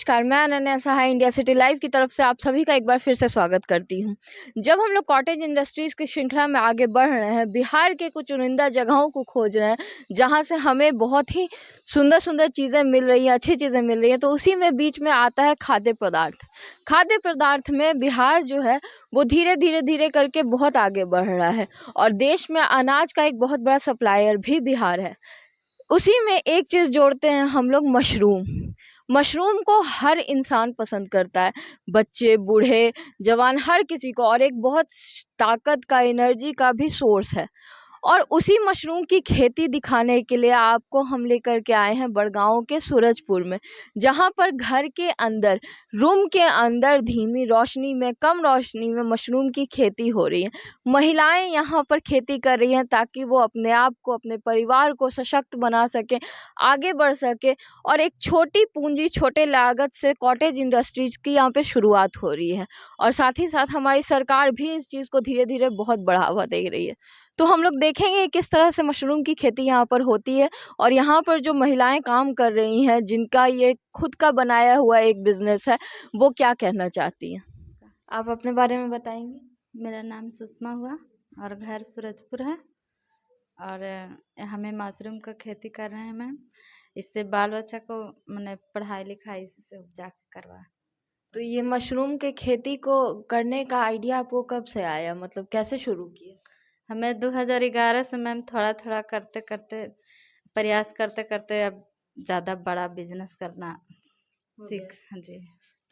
नमस्कार, मैं अनन्या सहाय India city live की तरफ से आप सभी का एक बार फिर से स्वागत करती हूं। जब हम लोग कॉटेज इंडस्ट्रीज़ की श्रृंखला में आगे बढ़ रहे हैं, बिहार के कुछ चुनिंदा जगहों को खोज रहे हैं, जहां से हमें बहुत ही सुंदर-सुंदर चीज़ें मिल रही हैं, अच्छी चीज़ें मिल रही हैं, तो उसी में बीच में आता है खाद्य पदार्थ। खाद्य पदार्थ में बिहार जो है, वो धीरे करके बहुत आगे बढ़ रहा है और देश में अनाज का एक बहुत बड़ा सप्लायर भी बिहार है। उसी में एक चीज़ जोड़ते हैं हम लोग, मशरूम। मशरूम को हर इंसान पसंद करता है, बच्चे, बूढ़े, जवान, हर किसी को, और एक बहुत ताकत का, एनर्जी का भी सोर्स है। और उसी मशरूम की खेती दिखाने के लिए आपको हम लेकर के आए हैं बड़गांव के सूरजपुर में, जहां पर घर के अंदर, रूम के अंदर धीमी रोशनी में, कम रोशनी में मशरूम की खेती हो रही है। महिलाएं यहां पर खेती कर रही हैं ताकि वो अपने आप को, अपने परिवार को सशक्त बना सके, आगे बढ़ सके। और एक छोटी पूंजी, छोटे लागत से कॉटेज इंडस्ट्रीज की यहाँ पे शुरुआत हो रही है और साथ ही साथ हमारी सरकार भी इस चीज़ को धीरे धीरे बहुत बढ़ावा दे रही है। तो हम लोग देखेंगे किस तरह से मशरूम की खेती यहाँ पर होती है और यहाँ पर जो महिलाएं काम कर रही हैं, जिनका ये खुद का बनाया हुआ एक बिजनेस है, वो क्या कहना चाहती हैं। आप अपने बारे में बताएंगे। मेरा नाम सुषमा हुआ और घर सूरजपुर है और हमें मशरूम का खेती कर रहे हैं मैम। इससे बाल बच्चा को मैंने पढ़ाई लिखाई इसी से उपजा के करवा। तो ये मशरूम के खेती को करने का आइडिया आपको कब से आया, मतलब कैसे शुरू किए। हमें 2011 से मैम थोड़ा थोड़ा करते करते, प्रयास करते करते अब ज़्यादा बड़ा बिजनेस करना सीख। हाँ जी।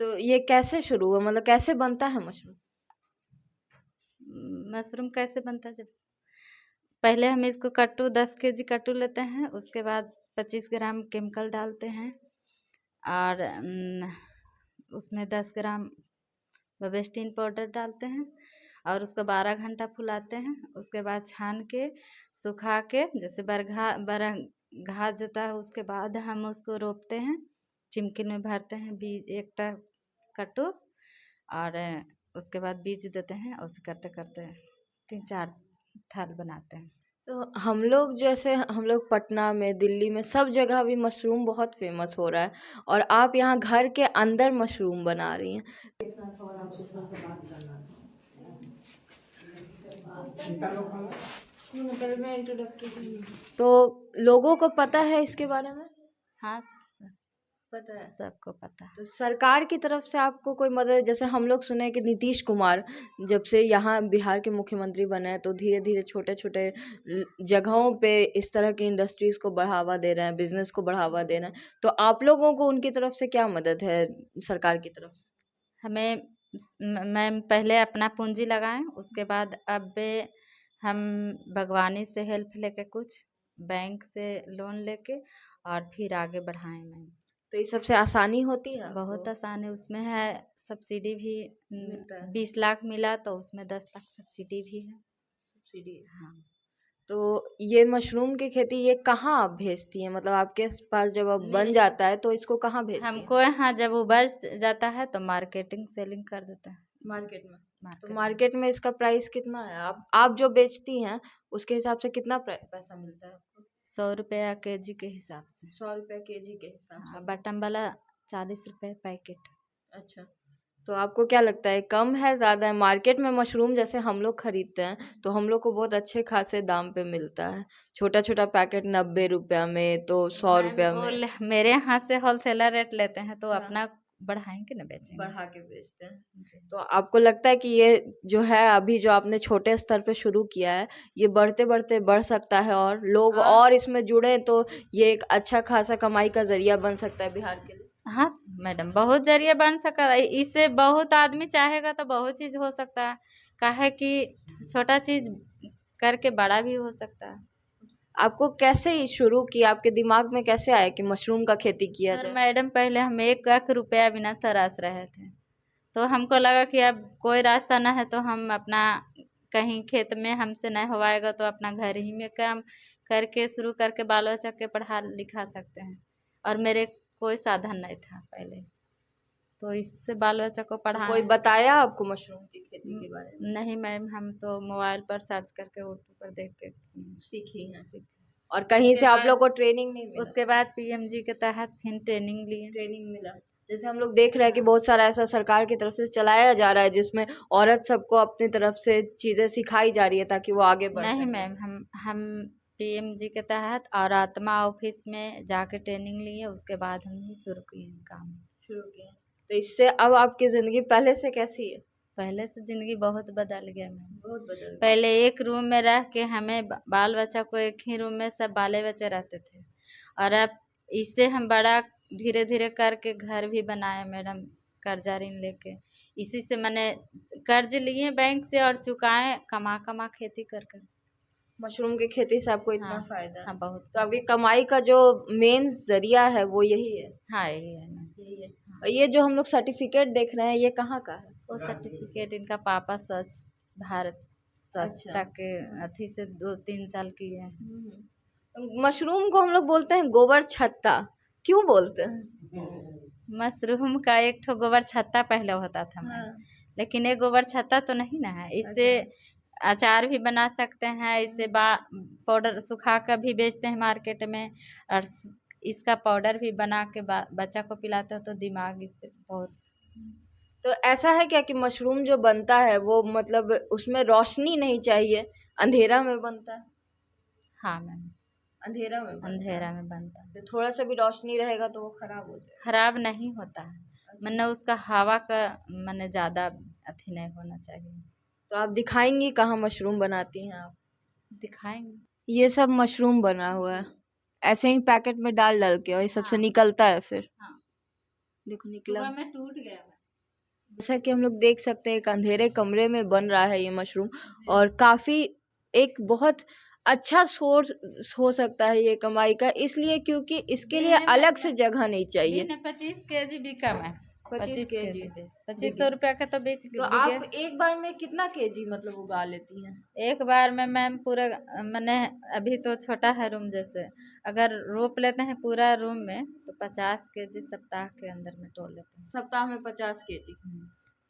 तो ये कैसे शुरू हुआ, मतलब कैसे बनता है मशरूम। मशरूम कैसे बनता है, जब पहले हम इसको कट्टू 10 केजी कट्टू लेते हैं, उसके बाद 25 ग्राम केमिकल डालते हैं और उसमें 10 ग्राम वेस्टीन पाउडर डालते हैं और उसको 12 घंटा फुलाते हैं। उसके बाद छान के सुखा के, जैसे बरघा घा जाता है, उसके बाद हम उसको रोपते हैं, चिमकिन में भरते हैं बीज एक तक कट्टू और उसके बाद बीज देते हैं। उसे करते करते 3-4 थाल बनाते हैं। तो हम लोग जैसे, हम लोग पटना में, दिल्ली में, सब जगह भी मशरूम बहुत फेमस हो रहा है और आप यहाँ घर के अंदर मशरूम बना रही हैं। तो लोगों को पता है इसके बारे में। हाँ, पता है, सबको पता है। तो सरकार की तरफ से आपको कोई मदद, जैसे हम लोग सुने हैं कि नीतीश कुमार जब से यहाँ बिहार के मुख्यमंत्री बने हैं, तो धीरे धीरे छोटे छोटे जगहों पे इस तरह की इंडस्ट्रीज को बढ़ावा दे रहे हैं, बिजनेस को बढ़ावा दे रहे हैं। तो आप लोगों को उनकी तरफ से क्या मदद है सरकार की तरफ से। हमें मैम पहले अपना पूंजी लगाएं, उसके बाद अब हम बागवानी से हेल्प लेके, कुछ बैंक से लोन लेके और फिर आगे बढ़ाएं मैम। तो ये सबसे आसानी होती है। बहुत आसान है, उसमें है सब्सिडी भी। मिलता है। 20 लाख मिला तो उसमें 10 लाख सब्सिडी भी है। सब्सिडी। हाँ। तो ये मशरूम की खेती ये कहाँ आप भेजती हैं, मतलब आपके पास जब अब बन जाता है तो इसको कहाँ भेजती हैं। हमको यहाँ जब उपज जाता है तो मार्केटिंग सेलिंग कर देता है मार्केट में। तो मार्केट मार्केट में इसका प्राइस कितना है, आप जो बेचती हैं उसके हिसाब से कितना पैसा मिलता है आपको। 100 रुपया केजी के हिसाब से। 100 रुपये केजी के हिसाब से। हाँ, बटन वाला 40 रुपये पैकेट। अच्छा, तो आपको क्या लगता है कम है, ज़्यादा है। मार्केट में मशरूम जैसे हम लोग खरीदते हैं तो हम लोग को बहुत अच्छे खासे दाम पे मिलता है, छोटा छोटा पैकेट 90 रुपया में, तो 100 रुपया में। मेरे यहाँ से होलसेलर रेट लेते हैं तो हाँ। अपना बढ़ाएंगे ना, बेचेंगे। बढ़ा के बेचते हैं। जी। तो आपको लगता है कि ये जो है अभी जो आपने छोटे स्तर पे शुरू किया है, ये बढ़ते बढ़ते बढ़ सकता है और लोग और इसमें जुड़े तो ये एक अच्छा खासा कमाई का जरिया बन सकता है बिहार के लिए। हाँ मैडम, बहुत जरिए बन सका है। इससे बहुत आदमी चाहेगा तो बहुत चीज़ हो सकता है। काहे कि छोटा चीज़ करके बड़ा भी हो सकता है। आपको कैसे ये शुरू किया, आपके दिमाग में कैसे आया कि मशरूम का खेती किया जाए। मैडम, पहले हम 1 लाख रुपया बिना तराश रहे थे, तो हमको लगा कि अब कोई रास्ता ना है तो हम अपना कहीं खेत में हमसे नहीं होवाएगा तो अपना घर ही में काम करके शुरू करके बाल बच्चा के पढ़ा लिखा सकते हैं। और मेरे कोई साधन नहीं था पहले, तो इससे बाल बच्चा को तो पढ़ाए। कोई बताया आपको मशरूम की खेती के बारे में। नहीं मैम, हम तो मोबाइल पर सर्च करके यूट्यूब पर देख के सीखी हैं। और कहीं से आप लोग को ट्रेनिंग नहीं मिला। उसके बाद पीएमजी के तहत फिर ट्रेनिंग लिए। ट्रेनिंग मिला। जैसे हम लोग देख रहे हैं कि बहुत सारा ऐसा सरकार की तरफ से चलाया जा रहा है जिसमें औरत सबको अपनी तरफ से चीजें सिखाई जा रही है ताकि वो आगे बढ़ नहीं सके। मैम, हम पीएमजी के तहत और आत्मा ऑफिस में जाके ट्रेनिंग लिए, उसके बाद हम ही शुरू किए हैं काम। शुरू किए, तो इससे अब आपकी जिंदगी पहले से कैसी है? पहले से जिंदगी बहुत बदल गया मैम। बहुत बदल गई। पहले एक रूम में रह के हमें बाल बच्चा को एक ही रूम में सब बाले बच्चे रहते थे, और अब इससे हम बड़ा धीरे धीरे करके घर भी बनाए मैडम, कर्जा ऋण लेके। इसी से मैंने कर्ज लिए बैंक से और चुकाए कमा कमा खेती कर कर। मशरूम की खेती से आपको इतना हाँ, फायदा है? हाँ बहुत। तो आपकी कमाई का जो मेन जरिया है वो यही है? हाँ यही है मैम। यही है। और ये जो हम लोग सर्टिफिकेट देख रहे हैं ये कहाँ का है? वो सर्टिफिकेट इनका पापा स्वच्छ भारत स्वच्छता के अथी से 2-3 साल की है। मशरूम को हम लोग बोलते हैं गोबर छत्ता, क्यों बोलते हैं? मशरूम का एक ठो गोबर छत्ता पहले होता था मैम, लेकिन ये गोबर छत्ता तो नहीं ना है। इससे अचार भी बना सकते हैं, इससे पाउडर सुखा कर भी बेचते हैं मार्केट में, और इसका पाउडर भी बना के बच्चा को पिलाते हो तो दिमाग इससे बहुत। तो ऐसा है क्या कि मशरूम जो बनता है वो मतलब उसमें रोशनी नहीं चाहिए, अंधेरा में बनता है? हाँ मैम, अंधेरा में बनता है। अंधेरा में बनता है। तो थोड़ा सा भी रोशनी रहेगा तो वो खराब हो जाएगा? खराब नहीं होता है, मैंने उसका हवा का मैंने ज़्यादा अथी नहीं होना चाहिए। तो आप दिखाएंगी कहाँ मशरूम बनाती हैं आप? दिखाएंगे। ये सब मशरूम बना हुआ है ऐसे ही पैकेट में डाल डाल के, और ये सबसे हाँ। निकलता है फिर। हाँ। देखो निकला। सुबह में टूट गया। जैसा कि हम लोग देख सकते हैं एक अंधेरे कमरे में बन रहा है ये मशरूम, और काफी एक बहुत अच्छा सोर्स हो सकता है ये कमाई का, इसलिए क्योंकि इसके लिए अलग से जगह नहीं चाहिए। 25 केजी भी कम है। 25 केजी 2500 रुपया का तो बेच तो आप एक बार में कितना केजी मतलब उगा लेती हैं? एक बार में मैम पूरा मैंने अभी तो छोटा है रूम, जैसे अगर रोप लेते हैं पूरा रूम में तो 50 केजी सप्ताह के अंदर में तोड़ लेते हैं। सप्ताह में 50 केजी?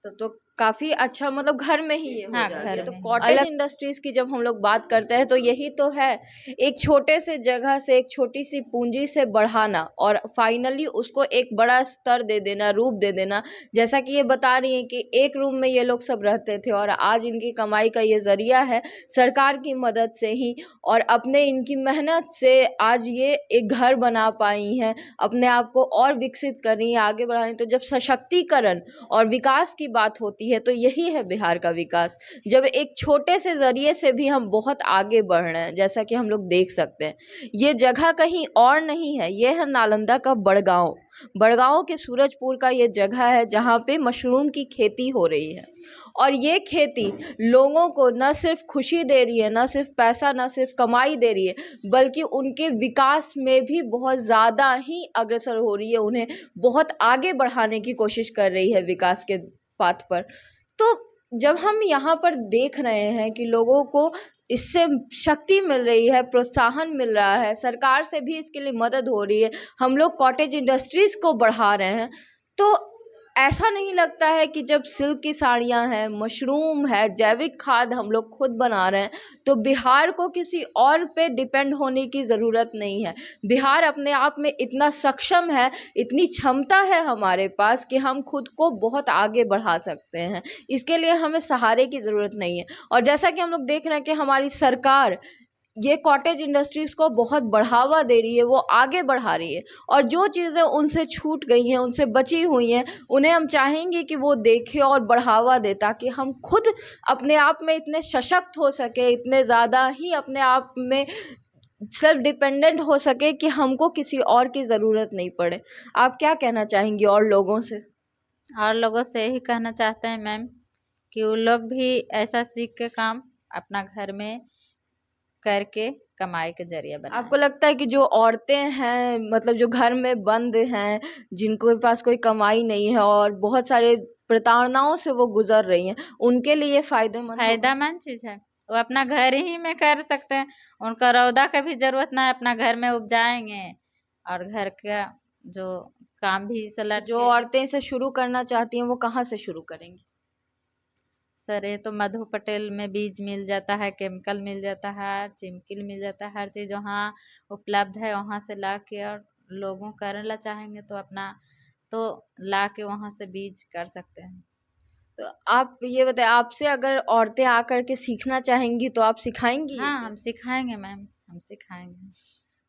तब तो काफी अच्छा, मतलब घर में ही ये हो हाँ, जाता है। घर तो में ही। कॉटेज इंडस्ट्रीज की जब हम लोग बात करते हैं तो यही तो है, एक छोटे से जगह से एक छोटी सी पूंजी से बढ़ाना और फाइनली उसको एक बड़ा स्तर दे देना, रूप दे देना। जैसा कि ये बता रही हैं कि एक रूम में ये लोग सब रहते थे और आज इनकी कमाई का ये जरिया है सरकार की मदद से ही, और अपने इनकी मेहनत से आज ये एक घर बना पाई हैं, अपने आप को और विकसित कर रही हैं, आगे बढ़ा रही हैं। तो जब सशक्तिकरण और विकास की बात होती है तो यही है बिहार का विकास, जब एक छोटे से जरिए से भी हम बहुत आगे बढ़ रहे हैं। जैसा कि हम लोग देख सकते हैं ये जगह कहीं और नहीं है, ये है नालंदा का बड़गांव के सूरजपुर का ये जगह है जहाँ पे मशरूम की खेती हो रही है। और ये खेती लोगों को न सिर्फ खुशी दे रही है, न सिर्फ पैसा, न सिर्फ कमाई दे रही है, बल्कि उनके विकास में भी बहुत ज़्यादा ही अग्रसर हो रही है, उन्हें बहुत आगे बढ़ाने की कोशिश कर रही है विकास के पाथ पर। तो जब हम यहाँ पर देख रहे हैं कि लोगों को इससे शक्ति मिल रही है, प्रोत्साहन मिल रहा है, सरकार से भी इसके लिए मदद हो रही है, हम लोग कॉटेज इंडस्ट्रीज को बढ़ा रहे हैं, तो ऐसा नहीं लगता है कि जब सिल्क की साड़ियाँ हैं, मशरूम है, जैविक खाद हम लोग खुद बना रहे हैं, तो बिहार को किसी और पे डिपेंड होने की ज़रूरत नहीं है। बिहार अपने आप में इतना सक्षम है, इतनी क्षमता है हमारे पास कि हम खुद को बहुत आगे बढ़ा सकते हैं। इसके लिए हमें सहारे की ज़रूरत नहीं है। और जैसा कि हम लोग देख रहे हैं कि हमारी सरकार ये कॉटेज इंडस्ट्रीज़ को बहुत बढ़ावा दे रही है, वो आगे बढ़ा रही है, और जो चीज़ें उनसे छूट गई हैं, उनसे बची हुई हैं, उन्हें हम चाहेंगे कि वो देखें और बढ़ावा दे, ताकि हम खुद अपने आप में इतने सशक्त हो सके, इतने ज़्यादा ही अपने आप में सेल्फ डिपेंडेंट हो सके कि हमको किसी और की ज़रूरत नहीं पड़े। आप क्या कहना चाहेंगी और लोगों से? और लोगों से यही कहना चाहते हैं मैम कि वो लोग भी ऐसा सीख के काम अपना घर में करके कमाई के जरिए बनाएं। आपको लगता है कि जो औरतें हैं, मतलब जो घर में बंद हैं, जिनको पास कोई कमाई नहीं है और बहुत सारे प्रताड़नाओं से वो गुजर रही हैं, उनके लिए फायदेमंद चीज़ है, वो अपना घर ही में कर सकते हैं, उनका रौदा का भी जरूरत ना है, अपना घर में उपजाएंगे और घर का जो काम भी सलट जो औरतें इसे शुरू करना चाहती हैं वो कहाँ से शुरू करेंगी? सर ये तो मधु पटेल में बीज मिल जाता है, केमिकल मिल जाता है, चिमकिल मिल जाता है, हर चीज़ वहाँ उपलब्ध है, वहाँ से ला के और लोगों करना चाहेंगे तो अपना तो ला के वहाँ से बीज कर सकते हैं। तो आप ये बताएं, आपसे अगर औरतें आकर के सीखना चाहेंगी तो आप सिखाएंगी ये हाँ, क्या? हम सिखाएँगे मैम, हम सिखाएँगे।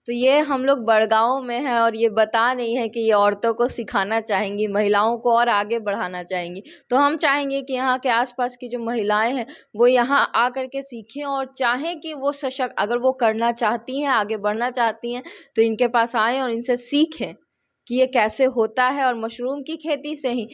तो ये हम लोग बड़गांव में हैं और ये बता नहीं है कि ये औरतों को सिखाना चाहेंगी, महिलाओं को और आगे बढ़ाना चाहेंगी। तो हम चाहेंगे कि यहाँ के आसपास की जो महिलाएं हैं वो यहाँ आकर के सीखें और चाहें कि वो सशक्त, अगर वो करना चाहती हैं, आगे बढ़ना चाहती हैं, तो इनके पास आएँ और इनसे सीखें कि ये कैसे होता है। और मशरूम की खेती से ही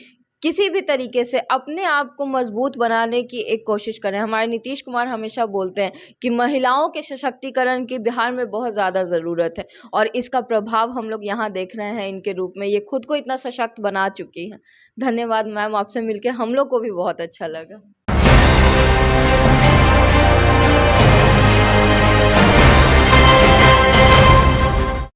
किसी भी तरीके से अपने आप को मजबूत बनाने की एक कोशिश करें। हमारे नीतीश कुमार हमेशा बोलते हैं कि महिलाओं के सशक्तिकरण की बिहार में बहुत ज़्यादा ज़रूरत है और इसका प्रभाव हम लोग यहाँ देख रहे हैं इनके रूप में। ये खुद को इतना सशक्त बना चुकी हैं। धन्यवाद मैम, आपसे मिलके हम लोग को भी बहुत अच्छा लगा।